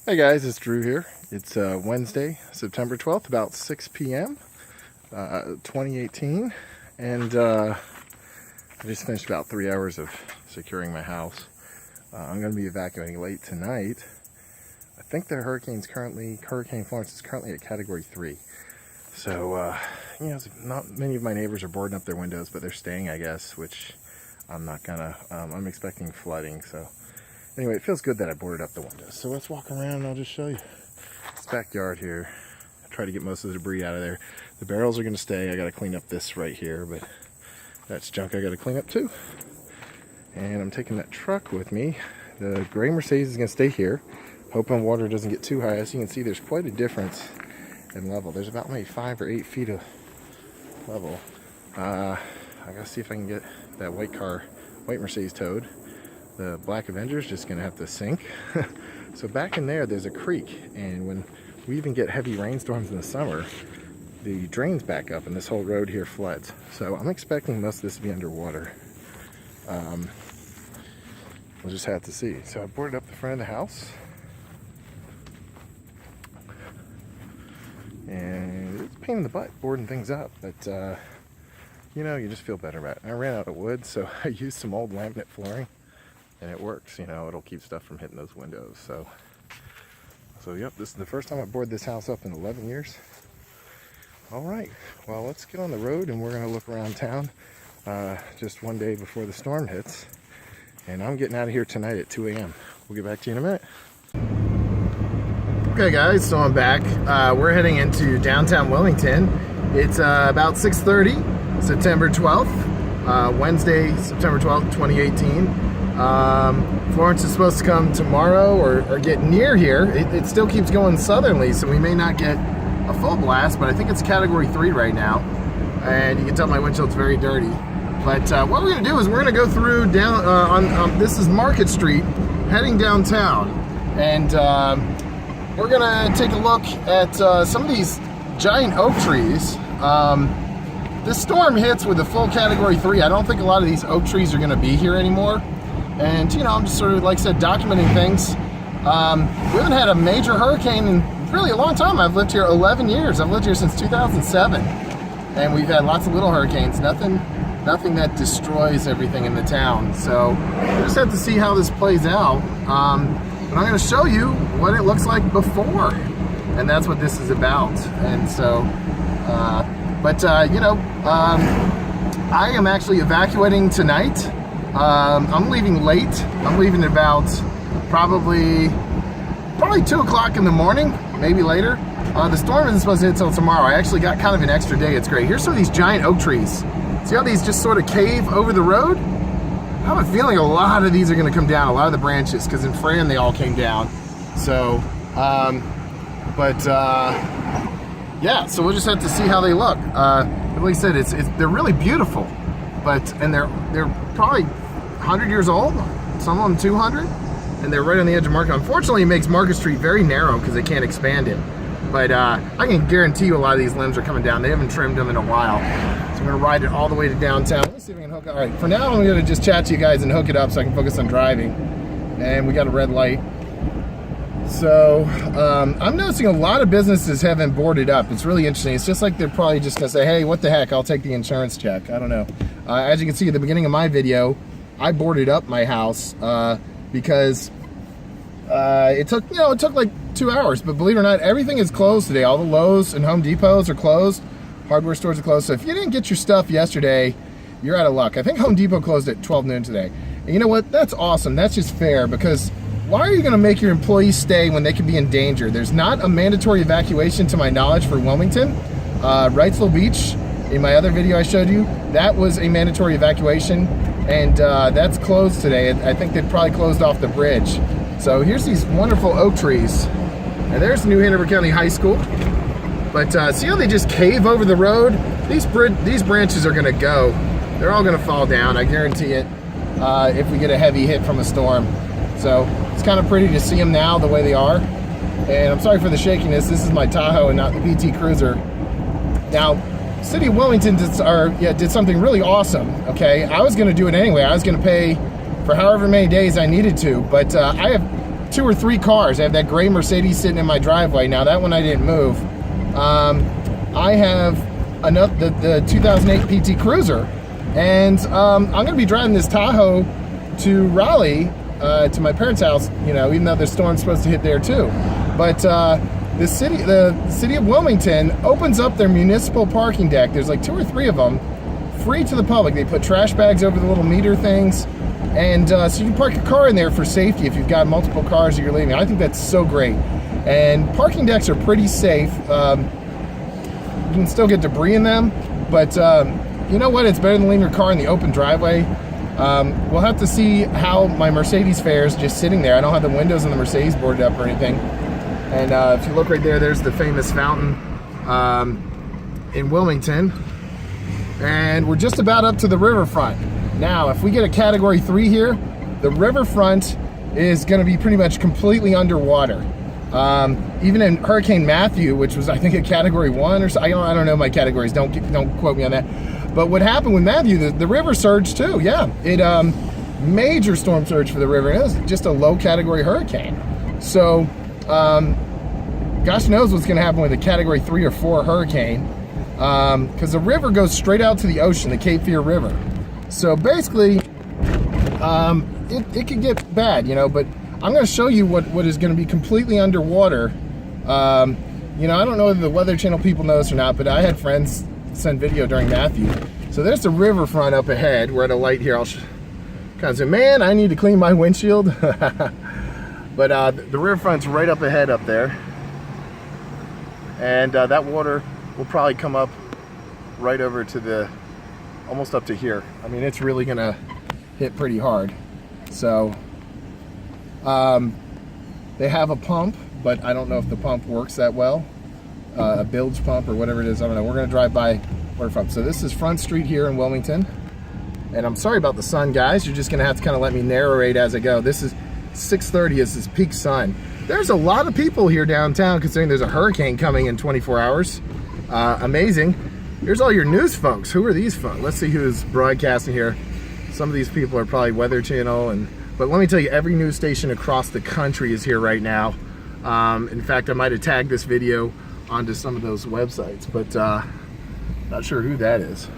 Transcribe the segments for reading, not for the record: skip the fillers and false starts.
Hey guys, it's Drew here. It's Wednesday, September 12th, about 6 p.m., 2018, and I just finished about 3 hours of securing my house. I'm going to be evacuating late tonight. I think the Hurricane Florence is currently at Category 3. So, not many of my neighbors are boarding up their windows, but they're staying, I guess, which I'm not gonna. I'm expecting flooding, so. Anyway, it feels good that I boarded up the windows. So let's walk around and I'll just show you this backyard here. I try to get most of the debris out of there. The barrels are going to stay. I got to clean up this right here, but that's junk I got to clean up too. And I'm taking that truck with me. The gray Mercedes is going to stay here. Hoping water doesn't get too high. As you can see, there's quite a difference in level. There's about maybe 5 or 8 feet of level. I got to see if I can get that white Mercedes towed. The Black Avenger's just gonna have to sink. So back in there's a creek, and when we even get heavy rainstorms in the summer, the drains back up and this whole road here floods. So I'm expecting most of this to be underwater. We'll just have to see. So I boarded up the front of the house, and it's a pain in the butt boarding things up, but you just feel better about it. I ran out of wood, so I used some old laminate flooring. And it works, it'll keep stuff from hitting those windows. So yep, this is the first time I boarded this house up in 11 years. All right, well, let's get on the road and we're gonna look around town just one day before the storm hits. And I'm getting out of here tonight at 2 a.m. We'll get back to you in a minute. Okay guys, so I'm back. We're heading into downtown Wilmington. It's about 6:30, September 12th, Wednesday, September 12th, 2018. Florence is supposed to come tomorrow or get near here. It still keeps going southerly, so we may not get a full blast, but I think it's Category 3 right now. And you can tell my windshield's very dirty. But what we're going to do is we're going to go through down this is Market Street, heading downtown. And we're going to take a look at some of these giant oak trees. This storm hits with a full Category 3. I don't think a lot of these oak trees are going to be here anymore. And, I'm just sort of, like I said, documenting things. We haven't had a major hurricane in really a long time. I've lived here 11 years. I've lived here since 2007. And we've had lots of little hurricanes. Nothing that destroys everything in the town. So we just have to see how this plays out. But I'm going to show you what it looks like before. And that's what this is about. And so, I am actually evacuating tonight. I'm leaving late. I'm leaving at about probably 2 o'clock in the morning, maybe later. The storm isn't supposed to hit till tomorrow. I actually got kind of an extra day. It's great. Here's some of these giant oak trees. See how these just sort of cave over the road? I have a feeling a lot of these are going to come down, a lot of the branches, because in Fran they all came down. So, yeah, so we'll just have to see how they look. Like I said, they're really beautiful, and they're probably 100 years old, some of them 200, and they're right on the edge of Market. Unfortunately, it makes Market Street very narrow because they can't expand it. But I can guarantee you a lot of these limbs are coming down. They haven't trimmed them in a while. So I'm gonna ride it all the way to downtown. Let's see if we can hook it. All right, for now I'm gonna just chat to you guys and hook it up so I can focus on driving. And we got a red light. So I'm noticing a lot of businesses haven't boarded up. It's really interesting. It's just like they're probably just gonna say, hey, what the heck, I'll take the insurance check. I don't know. As you can see at the beginning of my video, I boarded up my house because it took like 2 hours, but believe it or not, everything is closed today. All the Lowe's and Home Depots are closed. Hardware stores are closed. So if you didn't get your stuff yesterday, you're out of luck. I think Home Depot closed at 12 noon today. And you know what? That's awesome. That's just fair, because why are you going to make your employees stay when they could be in danger? There's not a mandatory evacuation to my knowledge for Wilmington. Wrightsville Beach, in my other video I showed you, that was a mandatory evacuation, and that's closed today. I think they probably closed off the bridge. So here's these wonderful oak trees. And there's New Hanover County High School. But see how they just cave over the road? These branches are going to go. They're all going to fall down, I guarantee it, if we get a heavy hit from a storm. So it's kind of pretty to see them now the way they are. And I'm sorry for the shakiness. This is my Tahoe and not the PT Cruiser. Now, City of Wilmington did something really awesome, okay? I was going to do it anyway. I was going to pay for however many days I needed to, but I have 2 or 3 cars. I have that gray Mercedes sitting in my driveway. Now that one I didn't move. I have the 2008 PT Cruiser, and I'm going to be driving this Tahoe to Raleigh, to my parents' house. You know, even though the storm's supposed to hit there too. But the city of Wilmington opens up their municipal parking deck. There's like 2 or 3 of them, free to the public. They put trash bags over the little meter things, and so you can park your car in there for safety if you've got multiple cars that you're leaving. I think that's so great. And parking decks are pretty safe. You can still get debris in them, but you know what? It's better than leaving your car in the open driveway. We'll have to see how my Mercedes fares just sitting there. I don't have the windows in the Mercedes boarded up or anything. And if you look right there, there's the famous fountain in Wilmington. And we're just about up to the riverfront. Now, if we get a Category 3 here, the riverfront is going to be pretty much completely underwater. Even in Hurricane Matthew, which was I think a Category 1 or so, I don't know my categories. Don't quote me on that. But what happened with Matthew, the river surged too. Yeah, it major storm surge for the river. It was just a low category hurricane. So, gosh knows what's going to happen with a Category 3 or 4 hurricane, because the river goes straight out to the ocean, the Cape Fear River. So basically, it could get bad, you know. But I'm going to show you what is going to be completely underwater. You know, I don't know if the Weather Channel people know this or not, but I had friends send video during Matthew. So there's the riverfront up ahead. We're at a light here. I'll kind of say, man, I need to clean my windshield. But the riverfront's right up ahead up there. And that water will probably come up right over to almost up to here. I mean, it's really gonna hit pretty hard. So they have a pump, but I don't know if the pump works that well. A bilge pump or whatever it is, I don't know. We're gonna drive by Waterfront. So this is Front Street here in Wilmington. And I'm sorry about the sun, guys. You're just gonna have to kind of let me narrate as I go. This is 6:30, is this peak sun. There's a lot of people here downtown considering there's a hurricane coming in 24 hours. Amazing. Here's all your news folks. Who are these folks? Let's see who's broadcasting here. Some of these people are probably Weather Channel, but let me tell you, every news station across the country is here right now. In fact, I might have tagged this video onto some of those websites, but not sure who that is.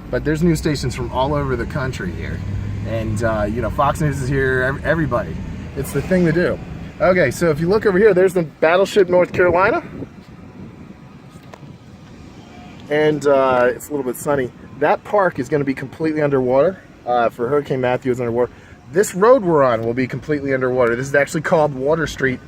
But there's news stations from all over the country here. And you know, Fox News is here, everybody. It's the thing to do. Okay, so if you look over here, there's the battleship North Carolina. And it's a little bit sunny. That park is gonna be completely underwater. For Hurricane Matthew is underwater. This road we're on will be completely underwater. This is actually called Water Street,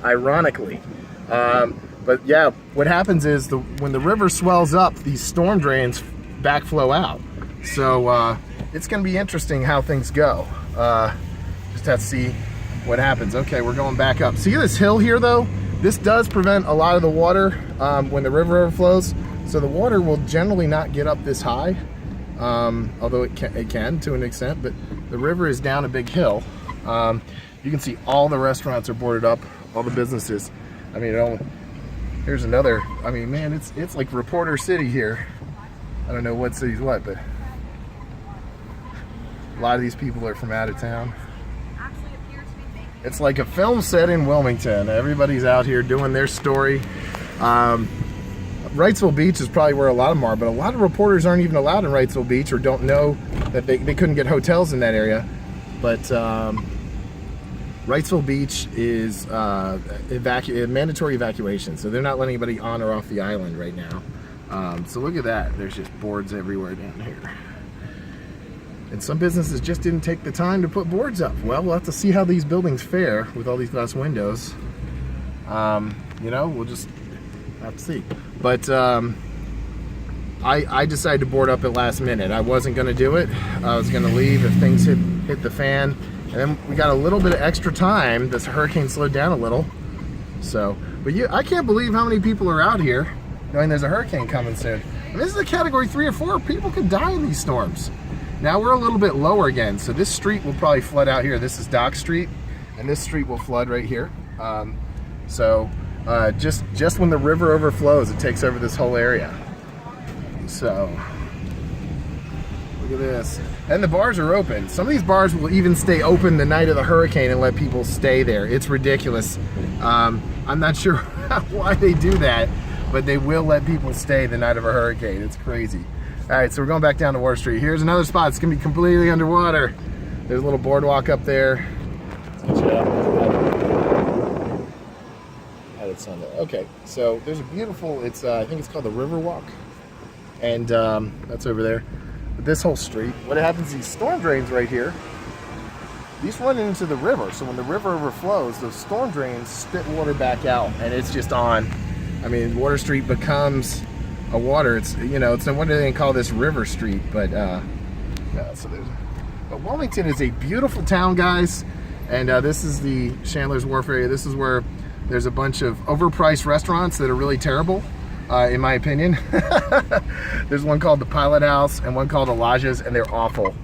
ironically. But yeah, what happens is when the river swells up, these storm drains backflow out. So it's going to be interesting how things go. Just have to see what happens. Okay, we're going back up. See this hill here though? This does prevent a lot of the water when the river overflows. So the water will generally not get up this high, although it can to an extent, but the river is down a big hill. You can see all the restaurants are boarded up, all the businesses. I mean, here's another, I mean, man, it's like Reporter City here. I don't know what city's what, but a lot of these people are from out of town. It's like a film set in Wilmington. Everybody's out here doing their story. Wrightsville Beach is probably where a lot of them are, but a lot of reporters aren't even allowed in Wrightsville Beach or don't know that they couldn't get hotels in that area. But Wrightsville Beach is mandatory evacuation, so they're not letting anybody on or off the island right now. So look at that. There's just boards everywhere down here. And some businesses just didn't take the time to put boards up. Well, we'll have to see how these buildings fare with all these glass windows. You know, we'll just have to see. But I decided to board up at last minute. I wasn't going to do it. I was going to leave if things hit the fan. And then we got a little bit of extra time. This hurricane slowed down a little. So, but I can't believe how many people are out here knowing there's a hurricane coming soon. And this is a Category 3 or 4. People could die in these storms. Now we're a little bit lower again, so this street will probably flood out here. This is Dock Street, and this street will flood right here. Just when the river overflows, it takes over this whole area. So, look at this. And the bars are open. Some of these bars will even stay open the night of the hurricane and let people stay there. It's ridiculous. I'm not sure why they do that, but they will let people stay the night of a hurricane. It's crazy. All right, so we're going back down to Wharf Street. Here's another spot. It's gonna be completely underwater. There's a little boardwalk up there. Okay, so there's a beautiful, it's I think it's called the River Walk, and that's over there. But this whole street, what happens, these storm drains right here, these run into the river. So when the river overflows, those storm drains spit water back out, and it's just on. I mean, Water Street becomes a water. It's, you know, it's no wonder they call this River Street. But yeah, so there's. But Wilmington is a beautiful town, guys, and this is the Chandler's Wharf area. This is where there's a bunch of overpriced restaurants that are really terrible, in my opinion. There's one called the Pilot House and one called Elijah's, and they're awful.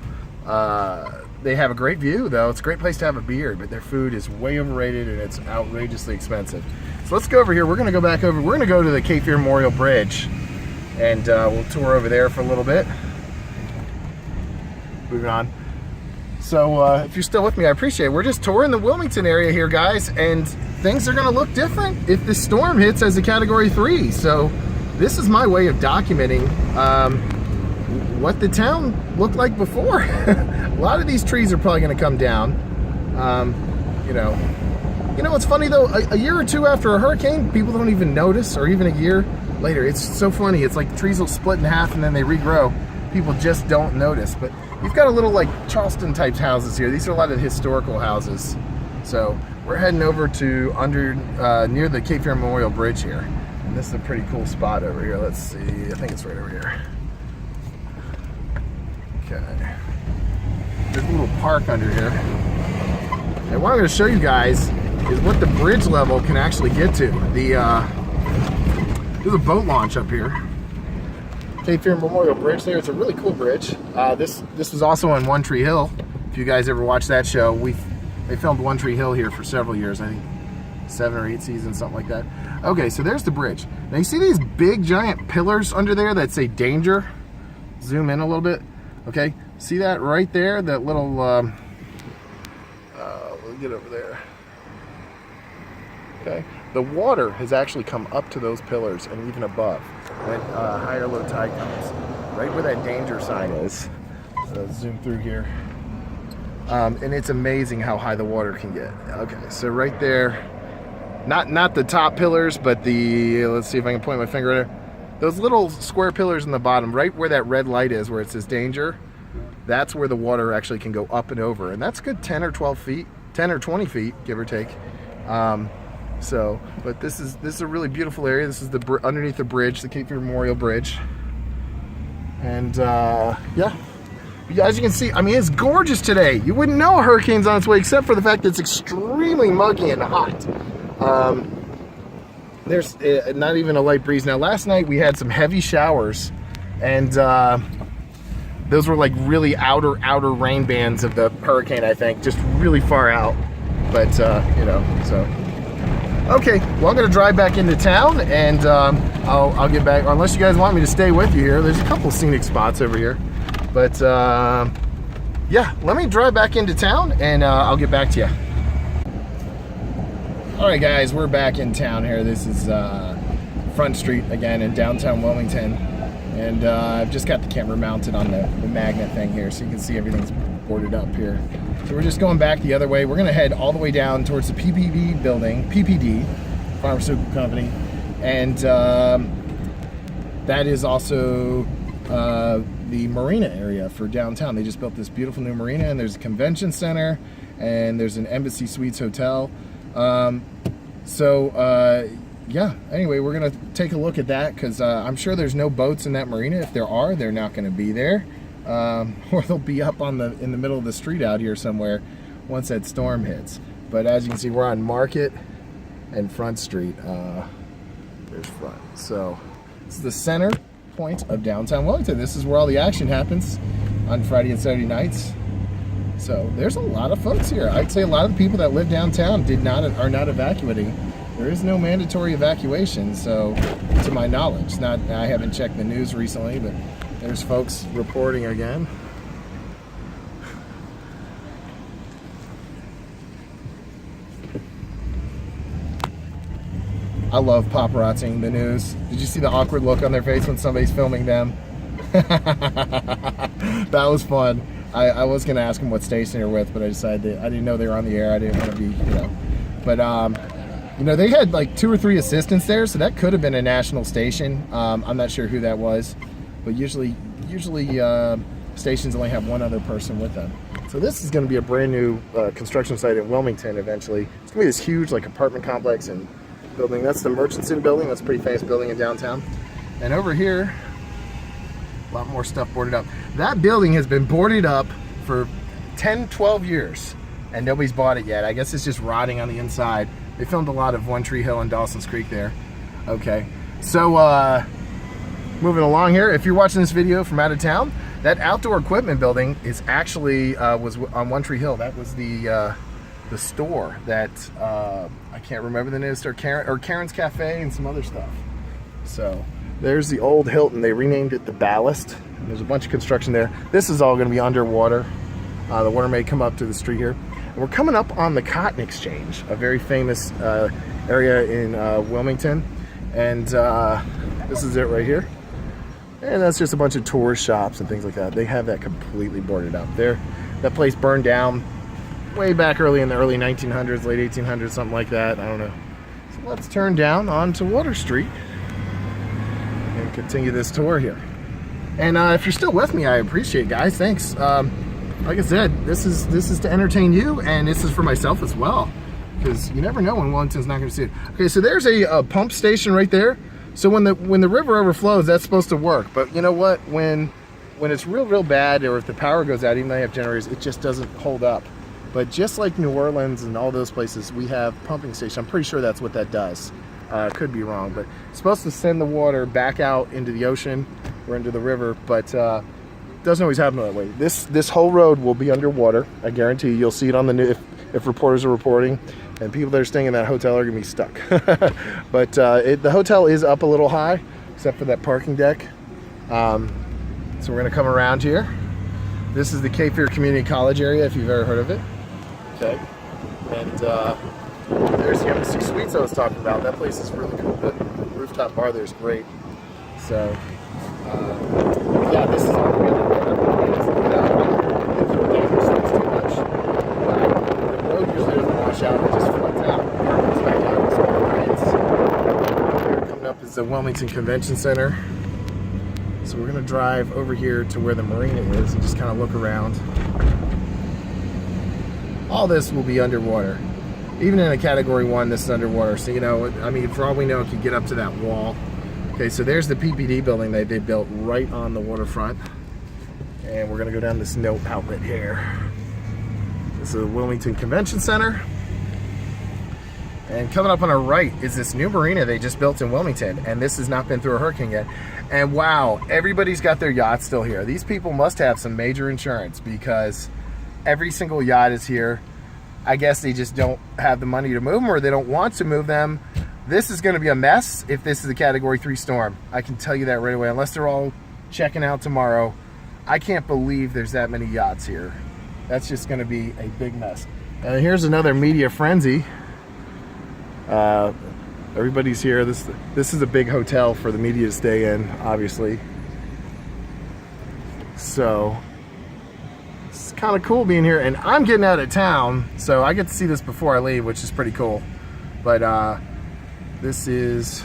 They have a great view, though. It's a great place to have a beer, but their food is way overrated and it's outrageously expensive. So let's go over here. We're gonna go back over. We're gonna go to the Cape Fear Memorial Bridge, and we'll tour over there for a little bit. Moving on. So if you're still with me, I appreciate it. We're just touring the Wilmington area here, guys, and things are gonna look different if the storm hits as a Category 3. So this is my way of documenting what the town looked like before. A lot of these trees are probably gonna come down. You know what's funny though? A year or two after a hurricane, people don't even notice, or even a year later. It's so funny. It's like trees will split in half and then they regrow. People just don't notice. But you've got a little like Charleston type houses here. These are a lot of historical houses. So we're heading over to near the Cape Fear Memorial Bridge here. And this is a pretty cool spot over here. Let's see, I think it's right over here. Okay. There's a little park under here. And what I'm gonna show you guys is what the bridge level can actually get to. There's a boat launch up here. Cape Fear Memorial Bridge there. It's a really cool bridge. This was also on One Tree Hill. If you guys ever watched that show, they filmed One Tree Hill here for several years. I think 7 or 8 seasons, something like that. Okay, so there's the bridge. Now you see these big giant pillars under there that say danger? Zoom in a little bit. Okay, see that right there? That little, we'll get over there. Okay, the water has actually come up to those pillars and even above when high or low tide comes. Right where that danger sign is. So zoom through here. And it's amazing how high the water can get. Okay, so right there, not the top pillars, but let's see if I can point my finger there. Those little square pillars in the bottom, right where that red light is, where it says danger, that's where the water actually can go up and over. And that's good 10 or 12 feet, 10 or 20 feet, give or take. But this is a really beautiful area. This is underneath the bridge, the Cape Fear Memorial Bridge. And yeah, as you can see, I mean, it's gorgeous today. You wouldn't know a hurricane's on its way except for the fact that it's extremely muggy and hot. There's not even a light breeze. Now, last night we had some heavy showers, and those were like really outer rain bands of the hurricane, I think, just really far out. But, so. Okay, well, I'm going to drive back into town, and I'll get back, unless you guys want me to stay with you here. There's a couple scenic spots over here. But, yeah, let me drive back into town, and I'll get back to you. All right, guys, we're back in town here. This is Front Street again in downtown Wilmington. And I've just got the camera mounted on the magnet thing here, so you can see everything's boarded up here. So we're just going back the other way. We're going to head all the way down towards the PPD building, PPD, Pharmaceutical Company. And that is also the marina area for downtown. They just built this beautiful new marina, and there's a convention center, and there's an Embassy Suites hotel. Yeah, anyway, we're going to take a look at that, because I'm sure there's no boats in that marina. If there are, they're not going to be there. Or they'll be up in the middle of the street out here somewhere once that storm hits. But as you can see, we're on Market and Front Street. There's Front. So this is the center point of downtown Wilmington. This is where all the action happens on Friday and Saturday nights. So there's a lot of folks here. I'd say a lot of the people that live downtown are not evacuating. There is no mandatory evacuation, so to my knowledge. I haven't checked the news recently, but there's folks reporting again. I love paparazziing the news. Did you see the awkward look on their face when somebody's filming them? That was fun. I was gonna ask them what station they're with, but I decided I didn't know they were on the air. I didn't want to be, you know. But you know, they had like 2 or 3 assistants there, so that could have been a national station. I'm not sure who that was, but usually stations only have 1 other person with them. So this is going to be a brand new construction site in Wilmington eventually. It's going to be this huge like apartment complex and building. That's the Murchison building. That's a pretty famous building in downtown. And over here, a lot more stuff boarded up. That building has been boarded up for 10, 12 years and nobody's bought it yet. I guess it's just rotting on the inside. They filmed a lot of One Tree Hill and Dawson's Creek there. Okay, so moving along here, if you're watching this video from out of town, that outdoor equipment building is actually was on One Tree Hill. That was the store that I can't remember the name of the store, Karen's Cafe and some other stuff. So there's the old Hilton. They renamed it the Ballast. There's a bunch of construction there. This is all going to be underwater. The water may come up to the street here. And we're coming up on the Cotton Exchange, a very famous area in Wilmington. And this is it right here. And that's just a bunch of tourist shops and things like that. They have that completely boarded up. That place burned down way back in the early 1900s, late 1800s, something like that. I don't know. So let's turn down onto Water Street and continue this tour here. And if you're still with me, I appreciate it, guys. Thanks. Like I said, this is to entertain you, and this is for myself as well, because you never know when Wilmington's not going to see it. Okay, so there's a pump station right there. So when the river overflows, that's supposed to work. But you know what? When it's real bad, or if the power goes out, even though they have generators, it just doesn't hold up. But just like New Orleans and all those places, we have pumping stations. I'm pretty sure that's what that does. Could be wrong, but it's supposed to send the water back out into the ocean or into the river, but doesn't always happen that way. This whole road will be underwater. I guarantee you. You'll see it on the news if reporters are reporting. And people that are staying in that hotel are going to be stuck. But the hotel is up a little high, except for that parking deck. So we're going to come around here. This is the Cape Fear Community College area, if you've ever heard of it. Okay. And there's the Embassy Suites I was talking about. That place is really cool. The rooftop bar there is great. So, yeah, this is all the way underwater. Out and just floods out. Here coming up is the Wilmington Convention Center. So we're going to drive over here to where the marina is and just kind of look around. All this will be underwater. Even in a Category 1, this is underwater. So, you know, I mean, for all we know, it could get up to that wall. Okay, so there's the PPD building that they built right on the waterfront. And we're going to go down this note outlet here. This is the Wilmington Convention Center. And coming up on our right is this new marina they just built in Wilmington, and this has not been through a hurricane yet. And wow, everybody's got their yachts still here. These people must have some major insurance, because every single yacht is here. I guess they just don't have the money to move them, or they don't want to move them. This is going to be a mess if this is a Category 3 storm. I can tell you that right away, unless they're all checking out tomorrow. I can't believe there's that many yachts here. That's just going to be a big mess. Here's another media frenzy. Everybody's here. This is a big hotel for the media to stay in, obviously. So it's kind of cool being here, and I'm getting out of town, so I get to see this before I leave, which is pretty cool. But this is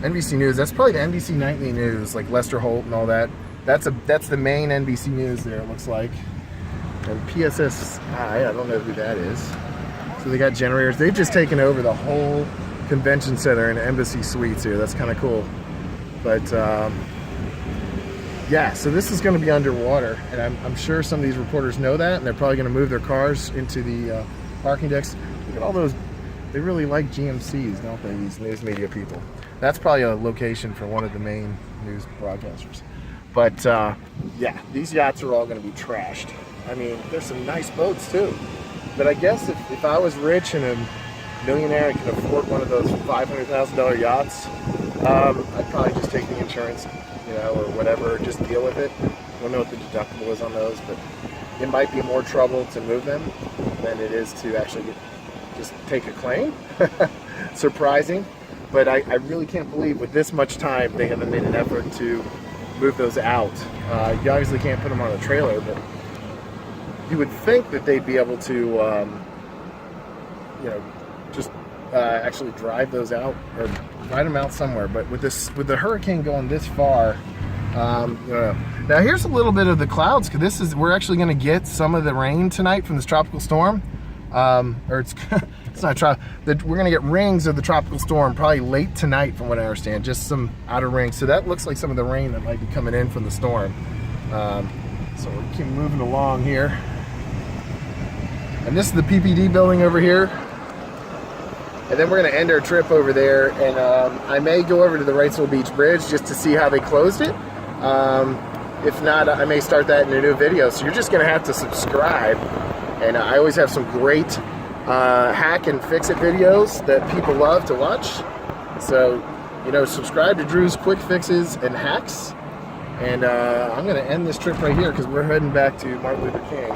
NBC News. That's probably the NBC Nightly News, like Lester Holt and all that. That's the main NBC News there, it looks like. And PSSI, I don't know who that is. So they got generators. They've just taken over the whole convention center and Embassy Suites here. That's kind of cool. But yeah, so this is going to be underwater, and I'm sure some of these reporters know that, and they're probably going to move their cars into the parking decks. Look at all those. They really like GMCs, don't they, these news media people? That's probably a location for one of the main news broadcasters. But yeah, these yachts are all going to be trashed. I mean, there's some nice boats too. But I guess if I was rich and a millionaire and could afford one of those $500,000 yachts, I'd probably just take the insurance, you know, or whatever, just deal with it. I don't know what the deductible is on those, but it might be more trouble to move them than it is to actually just take a claim. Surprising, but I really can't believe with this much time they haven't made an effort to move those out. You obviously can't put them on a trailer, but you would think that they'd be able to, you know, just actually drive those out or ride them out somewhere. But with the hurricane going this far, now here's a little bit of the clouds, because we're actually going to get some of the rain tonight from this tropical storm. Or it's not we're going to get rings of the tropical storm probably late tonight, from what I understand, just some outer rings. So that looks like some of the rain that might be coming in from the storm. So we'll keep moving along here. And this is the PPD building over here. And then we're going to end our trip over there, and I may go over to the Wrightsville Beach Bridge just to see how they closed it. If not, I may start that in a new video. So you're just going to have to subscribe. And I always have some great hack and fix-it videos that people love to watch. So, you know, subscribe to Drew's Quick Fixes and Hacks. And I'm going to end this trip right here because we're heading back to Martin Luther King.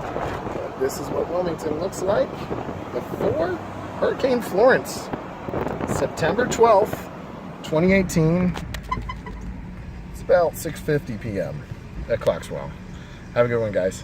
This is what Wilmington looks like before Hurricane Florence. September 12th, 2018. It's about 6:50 p.m. That clock's wrong. Have a good one, guys.